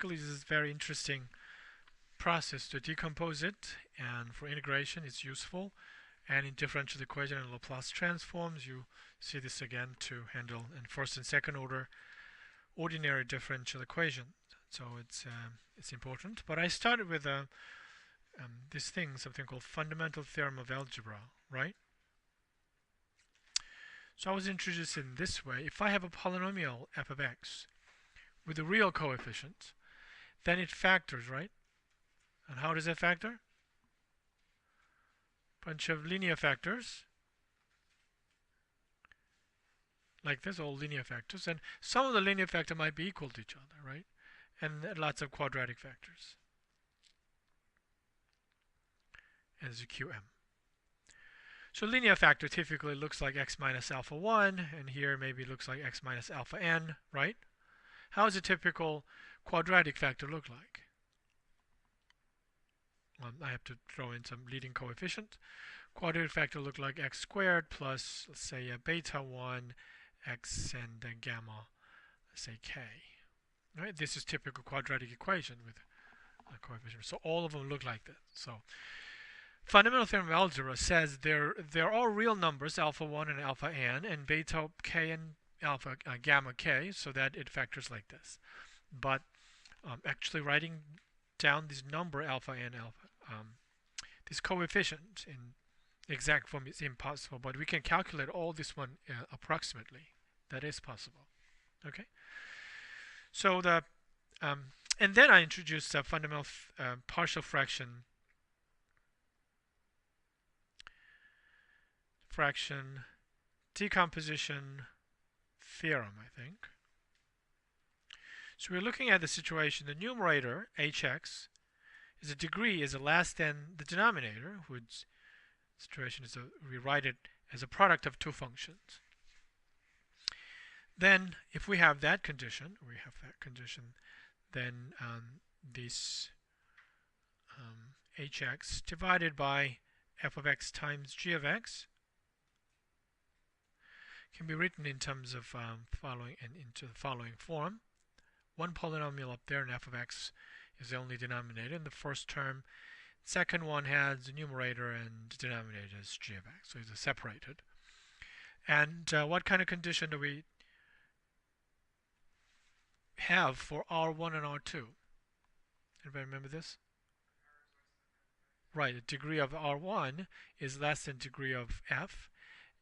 Mathematically, this is a very interesting process to decompose it, and for integration it's useful. And in differential equation and Laplace transforms, you see this again to handle in first and second order ordinary differential equation. So it's important. But I started with this thing, something called fundamental theorem of algebra, right? So I was introduced in this way. If I have a polynomial f of x with a real coefficient, then it factors, right? And how does it factor? Bunch of linear factors like this, all linear factors, and some of the linear factor might be equal to each other, right? And lots of quadratic factors as a qm. So linear factor typically looks like x minus alpha 1, and here maybe looks like x minus alpha n, right? How does a typical quadratic factor look like? I have to throw in some leading coefficient. Quadratic factor look like x squared plus, let's say, beta 1, x, and then gamma, let's say k. Right? This is typical quadratic equation with a coefficient. So all of them look like this. So fundamental theorem of algebra says they're all real numbers, alpha 1 and alpha n, and beta k and alpha gamma k, so that it factors like this. But actually writing down this number alpha n alpha, this coefficient in exact form is impossible, but we can calculate all this one approximately. That is possible. Okay. So the and then I introduced a fundamental partial fraction decomposition theorem, I think. So we're looking at the situation. The numerator hx is a degree is less than the denominator, which situation is we write it as a product of two functions. Then if we have that condition, then this hx divided by f of x times g of x can be written in terms of into the following form. One polynomial up there, and f of x is the only denominator in the first term. Second one has the numerator and denominator is g of x, so it's separated. And what kind of condition do we have for R1 and R2? Anybody remember this? Right, the degree of R1 is less than degree of f,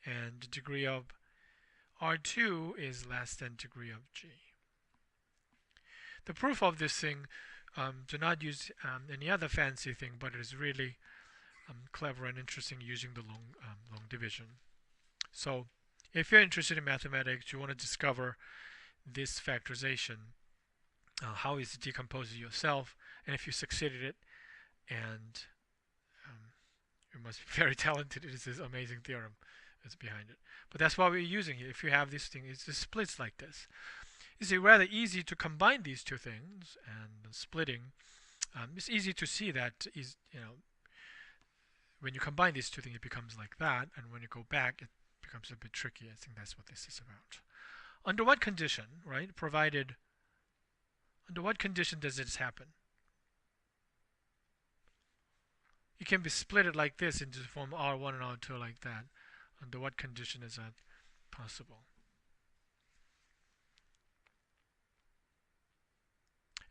and the degree of R2 is less than degree of g. The proof of this thing, do not use any other fancy thing, but it is really clever and interesting using the long division. So if you're interested in mathematics, you want to discover this factorization, how is it decomposed yourself, and if you succeeded it, and you must be very talented. It is this amazing theorem that's behind it. But that's why we're using it. If you have this thing, it's just splits like this. It's rather easy to combine these two things, and splitting. It's easy to see that is, when you combine these two things, it becomes like that, and when you go back, it becomes a bit tricky. I think that's what this is about. Under what condition, right? Under what condition does this happen? You can be split like this into the form R1 and R2 like that. Under what condition is that possible?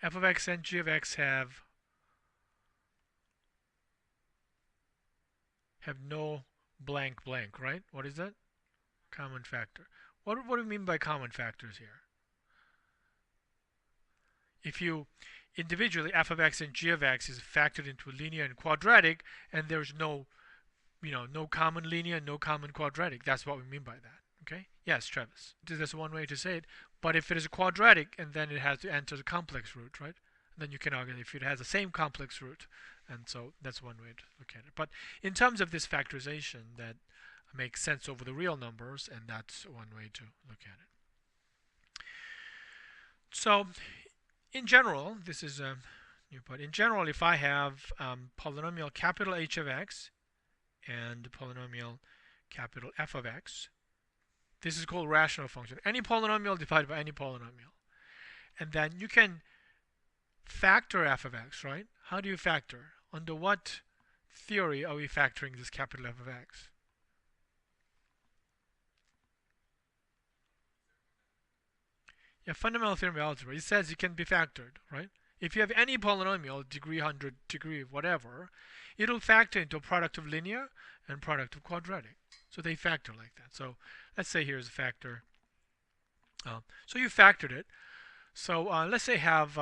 F of x and g of x have no blank, right? What is that? Common factor. What do we mean by common factors here? If you individually, f of x and g of x is factored into a linear and quadratic, and there's no common linear, no common quadratic. That's what we mean by that. Okay? Yes, Travis. That's one way to say it. But if it is a quadratic, and then it has to enter the complex root, right? Then you can argue if it has the same complex root, and so that's one way to look at it. But in terms of this factorization, that makes sense over the real numbers, and that's one way to look at it. So, in general, this is a new part. In general, if I have polynomial capital H of x and polynomial capital F of x, this is called rational function. Any polynomial divided by any polynomial. And then you can factor f of x, right? How do you factor? Under what theory are we factoring this capital F of x? Yeah, fundamental theorem of algebra. It says it can be factored, right? If you have any polynomial, degree 100, degree of whatever, it'll factor into a product of linear and product of quadratic. So they factor like that. So let's say here's a factor. So you factored it. So let's say have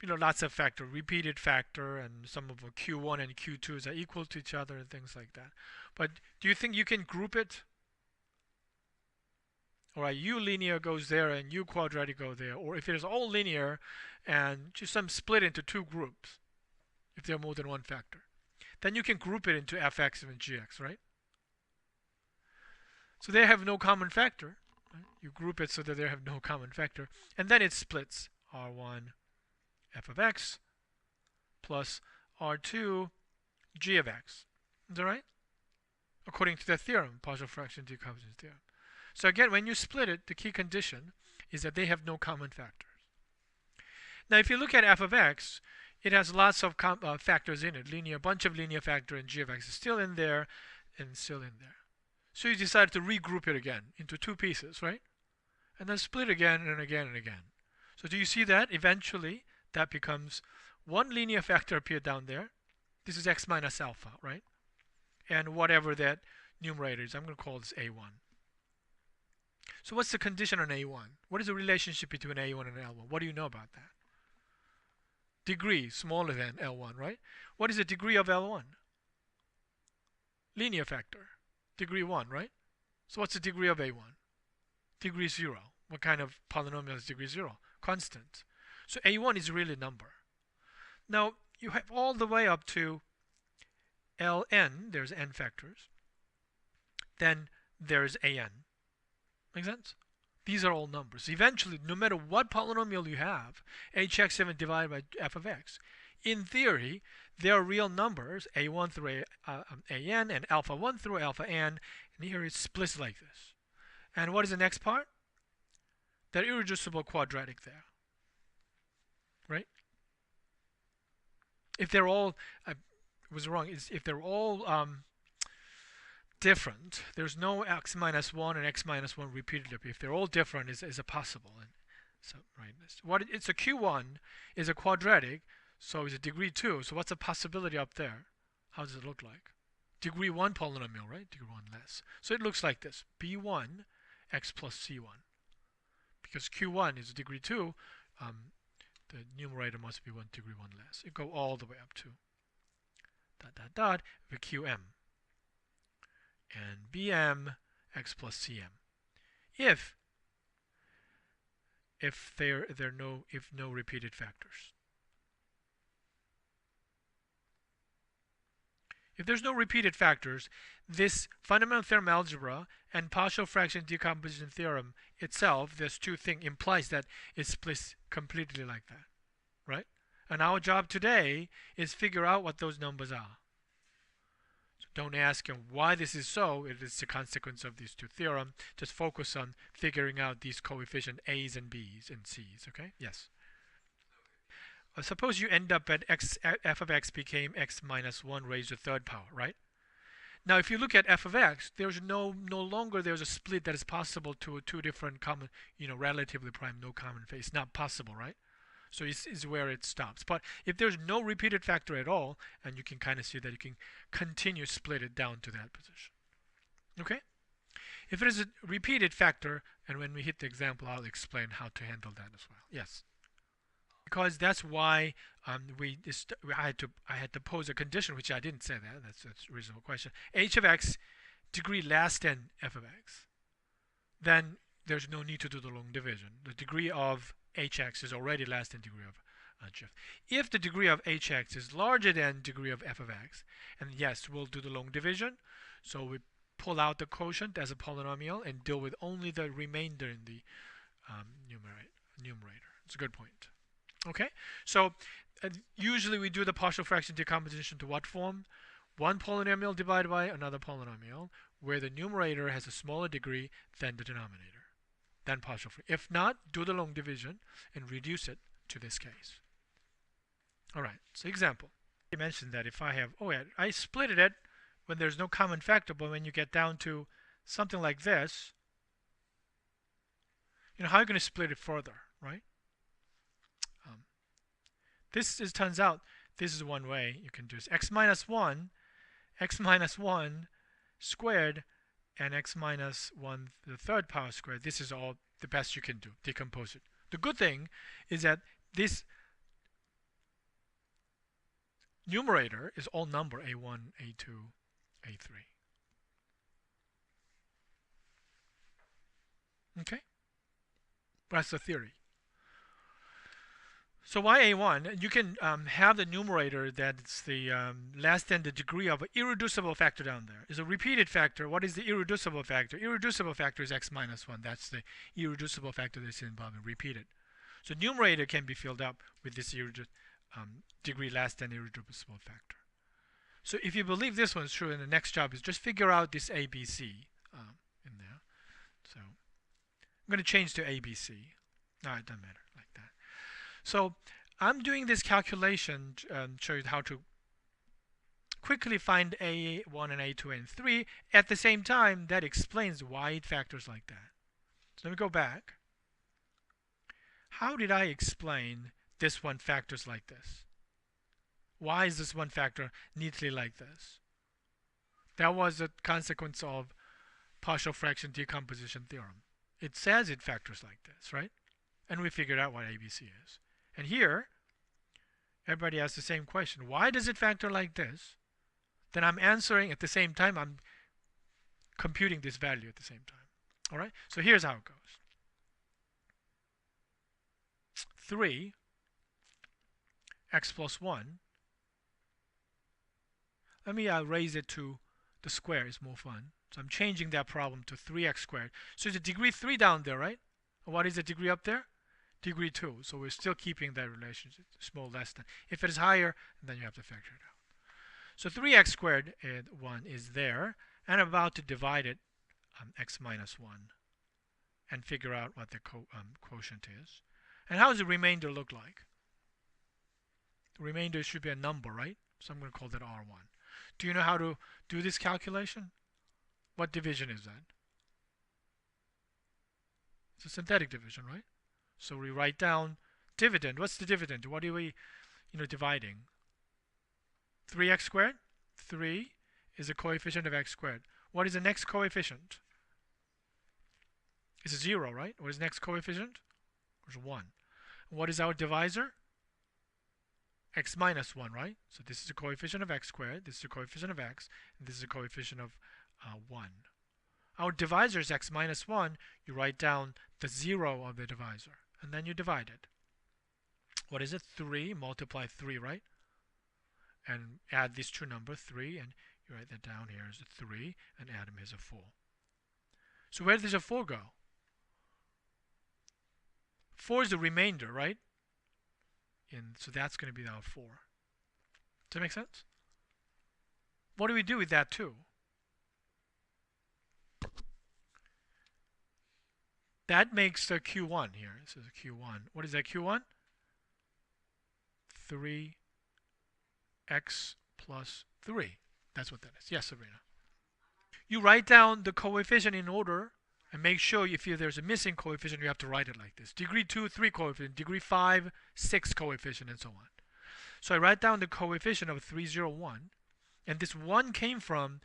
lots of factor, repeated factor, and some of the q1 and q2s are equal to each other and things like that. But do you think you can group it? All right, u linear goes there and u quadratic go there. Or if it is all linear and just some split into two groups, if there are more than one factor, then you can group it into fx and gx, right? So they have no common factor. Right? You group it so that they have no common factor. And then it splits r1 f of x plus r2 g of x. Is that right? According to the theorem, partial fraction decomposition theorem. So again, when you split it, the key condition is that they have no common factors. Now, if you look at f of x, it has lots of factors in it. A bunch of linear factor, and g of x is still in there and still in there. So you decide to regroup it again into two pieces, right? And then split again and again and again. So do you see that? Eventually, that becomes one linear factor appeared down there. This is x minus alpha, right? And whatever that numerator is, I'm going to call this a1. So what's the condition on a1? What is the relationship between a1 and l1? What do you know about that? Degree smaller than l1, right? What is the degree of l1? Linear factor. Degree 1, right? So what's the degree of a1? Degree 0. What kind of polynomial is degree 0? Constant. So a1 is really a number. Now, you have all the way up to ln, there's n factors. Then there's an. Make sense? These are all numbers. Eventually, no matter what polynomial you have, hx7 divided by f of x, in theory, they are real numbers, a1 through an and alpha 1 through alpha n, and here it splits like this. And what is the next part? That irreducible quadratic there, right? If they're all, I was wrong, if they're all different, there's no x minus 1 and x minus 1 repeated. If they're all different, is a possible. And so, right, it's a q1 is a quadratic, so it's a degree 2. So what's the possibility up there? How does it look like? Degree 1 polynomial, right? Degree 1 less. So it looks like this. b1 x plus c1. Because q1 is a degree 2, the numerator must be 1 degree 1 less. You go all the way up to the qm. And bm x plus cm. If no repeated factors. If there's no repeated factors, this fundamental theorem algebra and partial fraction decomposition theorem itself, this two thing implies that it splits completely like that, right? And our job today is figure out what those numbers are. So don't ask why this is so. It is the consequence of these two theorems. Just focus on figuring out these coefficient a's and b's and c's, okay? Yes. Suppose you end up at f of x became x minus 1 raised to the third power, right? Now, if you look at f of x, there's no longer there's a split that is possible to two different common, relatively prime, no common phase. Not possible, right? So is where it stops. But if there's no repeated factor at all, and you can kind of see that you can continue split it down to that position. Okay? If it is a repeated factor, and when we hit the example, I'll explain how to handle that as well. Yes. Because that's why I had to pose a condition, which I didn't say that. That's a reasonable question. H of x degree less than f of x. Then there's no need to do the long division. The degree of hx is already less than degree of g. If the degree of hx is larger than degree of f of x, and yes, we'll do the long division. So we pull out the quotient as a polynomial and deal with only the remainder in the numerator. It's a good point. Okay, so usually we do the partial fraction decomposition to what form? One polynomial divided by another polynomial, where the numerator has a smaller degree than the denominator. Then partial fraction. If not, do the long division and reduce it to this case. All right, so example. I mentioned that if I have, oh yeah, I split it when there's no common factor, but when you get down to something like this, how are you going to split it further, right? Turns out this is one way you can do this. X minus 1 squared, and x minus 1 the third power squared. This is all the best you can do. Decompose it. The good thing is that this numerator is all number a1, a2, a3. Okay? That's the theory. So why a1? You can have the numerator that's the less than the degree of an irreducible factor down there. It's a repeated factor. What is the irreducible factor? Irreducible factor is x minus 1. That's the irreducible factor that's involved in repeated. So numerator can be filled up with this degree less than irreducible factor. So if you believe this one's true, and the next job is just figure out this ABC in there. So I'm going to change to ABC. No, it doesn't matter like that. So I'm doing this calculation to show you how to quickly find A1 and A2 and 3. At the same time, that explains why it factors like that. So let me go back. How did I explain this one factors like this? Why is this one factor neatly like this? That was a consequence of partial fraction decomposition theorem. It says it factors like this, right? And we figured out what ABC is. And here, everybody asks the same question. Why does it factor like this? Then I'm answering at the same time. I'm computing this value at the same time. All right? So here's how it goes. 3 x plus 1. Let me raise it to the square. It's more fun. So I'm changing that problem to 3x squared. So it's a degree 3 down there, right? What is the degree up there? Degree 2. So we're still keeping that relationship, small less than. If it is higher, then you have to factor it out. So 3x squared and 1 is there. And I'm about to divide it x minus 1 and figure out what the quotient is. And how does the remainder look like? The remainder should be a number, right? So I'm going to call that R1. Do you know how to do this calculation? What division is that? It's a synthetic division, right? So we write down dividend. What's the dividend? What are we, dividing? 3x squared? 3 is a coefficient of x squared. What is the next coefficient? It's a 0, right? What is the next coefficient? It's 1. What is our divisor? X minus 1, right? So this is the coefficient of x squared. This is the coefficient of x. And this is the coefficient of 1. Our divisor is x minus 1. You write down the 0 of the divisor. And then you divide it. What is it? 3 multiply 3, right? And add these two numbers, 3, and you write that down here as a 3, and add them as a 4. So where does a 4 go? 4 is the remainder, right? And so that's going to be our 4. Does that make sense? What do we do with that 2? That makes the Q1 here. This is a Q1. What is that Q1? 3x plus 3. That's what that is. Yes, Sabrina. You write down the coefficient in order and make sure if there's a missing coefficient, you have to write it like this. Degree 2, 3 coefficient. Degree 5, 6 coefficient, and so on. So I write down the coefficient of 301. And this 1 came from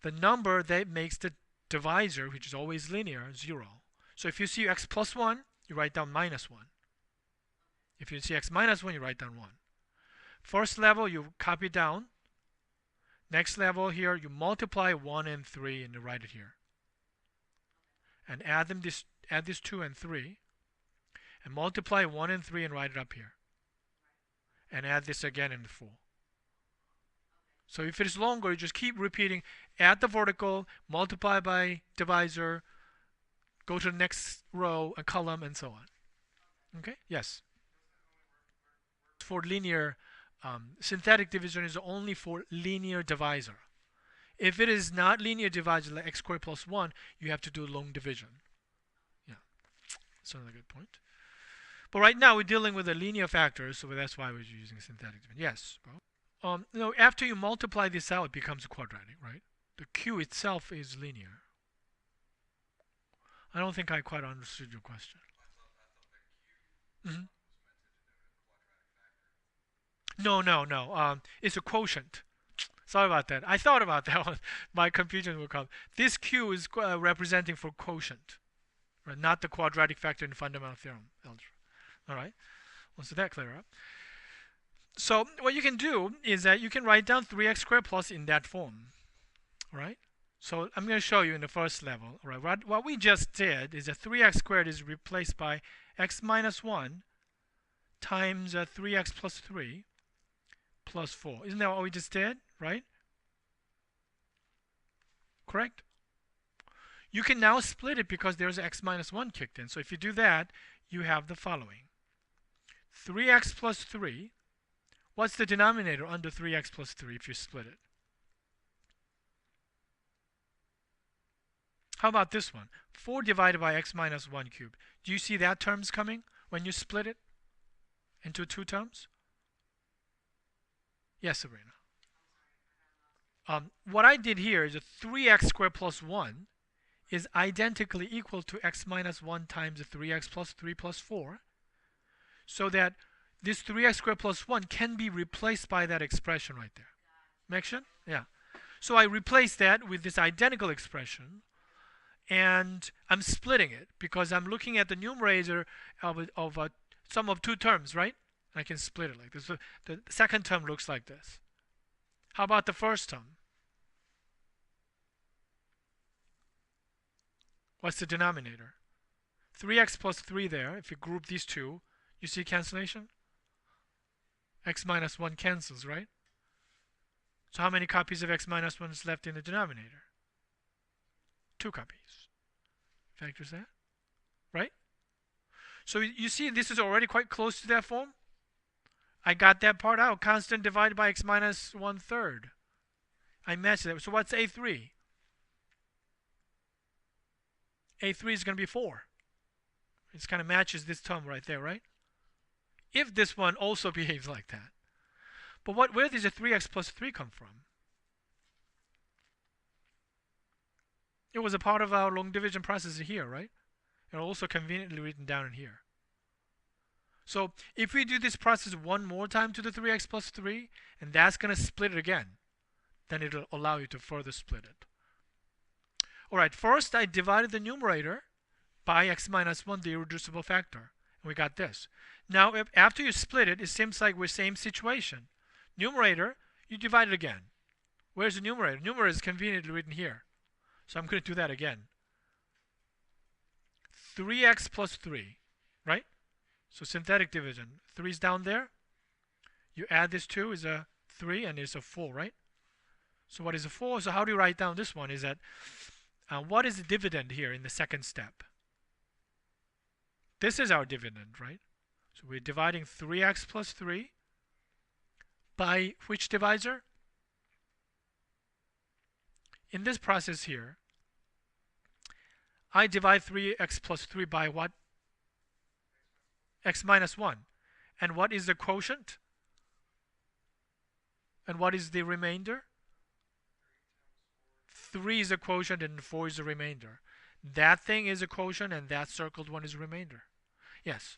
the number that makes the divisor, which is always linear, 0. So if you see x plus 1, you write down minus 1. If you see x minus 1, you write down 1. First level, you copy down. Next level here, you multiply 1 and 3 and you write it here. And add this 2 and 3. And multiply 1 and 3 and write it up here. And add this again in the 4. So if it is longer, you just keep repeating. Add the vertical, multiply by divisor, go to the next row, a column, and so on. Okay? Yes? For linear, synthetic division is only for linear divisor. If it is not linear divisor, like x squared plus 1, you have to do long division. Yeah. That's another good point. But right now we're dealing with a linear factor, so that's why we're using synthetic division. Yes, bro. No, after you multiply this out, it becomes quadratic, right? The q itself is linear. I don't think I quite understood your question. No. It's a quotient. Sorry about that. I thought about that one. My confusion will come. This q is representing for quotient, right? Not the quadratic factor in fundamental theorem algebra. All right. Well, so that clear up. So what you can do is that you can write down 3x squared plus in that form. All right. So I'm going to show you in the first level. All right. What we just did is that 3x squared is replaced by x minus 1 times 3x plus 3 plus 4. Isn't that what we just did? Right? Correct? You can now split it because there's x minus 1 kicked in. So if you do that, you have the following. 3x plus 3. What's the denominator under 3x plus 3 if you split it? How about this one? 4 divided by x minus 1 cubed. Do you see that terms coming when you split it into two terms? Yes, Sabrina. What I did here is a 3x squared plus 1 is identically equal to x minus 1 times 3x plus 3 plus 4. So that this 3x squared plus 1 can be replaced by that expression right there. Make sense? Yeah. So I replace that with this identical expression. And I'm splitting it because I'm looking at the numerator of a sum of two terms, right? I can split it like this. So the second term looks like this. How about the first term? What's the denominator? 3x plus 3 there. If you group these two, you see cancellation? X minus 1 cancels, right? So how many copies of x minus 1 is left in the denominator? 2 copies. Factors that, right? So you see this is already quite close to that form. I got that part out. Constant divided by x minus 1/3. I matched that. So what's A3? A3 is going to be 4. It kind of matches this term right there, right? If this one also behaves like that. But where does the 3x plus 3 come from? It was a part of our long division process here, right? And also conveniently written down in here. So if we do this process one more time to the 3x plus 3, and that's going to split it again, then it'll allow you to further split it. All right, first I divided the numerator by x minus 1, the irreducible factor. And we got this. Now, after you split it, it seems like we're same situation. Numerator, you divide it again. Where's the numerator? Numerator is conveniently written here. So I'm going to do that again. 3x plus 3, right? So synthetic division. 3 is down there. You add this 2 is a 3 and it's a 4, right? So what is a 4? So how do you write down this one? Is that what is the dividend here in the second step? This is our dividend, right? So we're dividing 3x plus 3 by which divisor? In this process here, I divide 3x plus 3 by what? X minus 1. And what is the quotient? And what is the remainder? 3 is a quotient and 4 is the remainder. That thing is a quotient and that circled one is a remainder. Yes.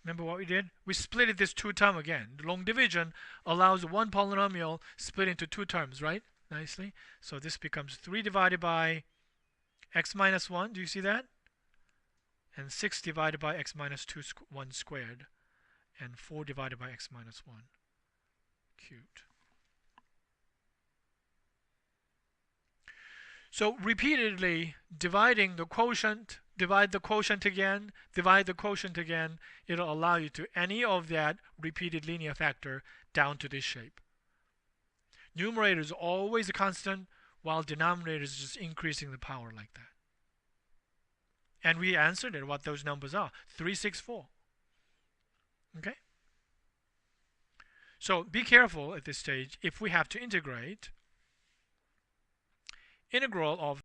Remember what we did? We split it this two term again. The long division allows one polynomial split into two terms, right? Nicely. So this becomes 3 divided by x minus 1. Do you see that? And 6 divided by x minus 1 squared. And 4 divided by x minus 1 cubed. So repeatedly dividing the quotient, divide the quotient again, divide the quotient again, it'll allow you to any of that repeated linear factor down to this shape. Numerator is always a constant, while denominator is just increasing the power like that. And we answered it, what those numbers are. 3, 6, 4. Okay? So be careful at this stage if we have to integrate. Integral of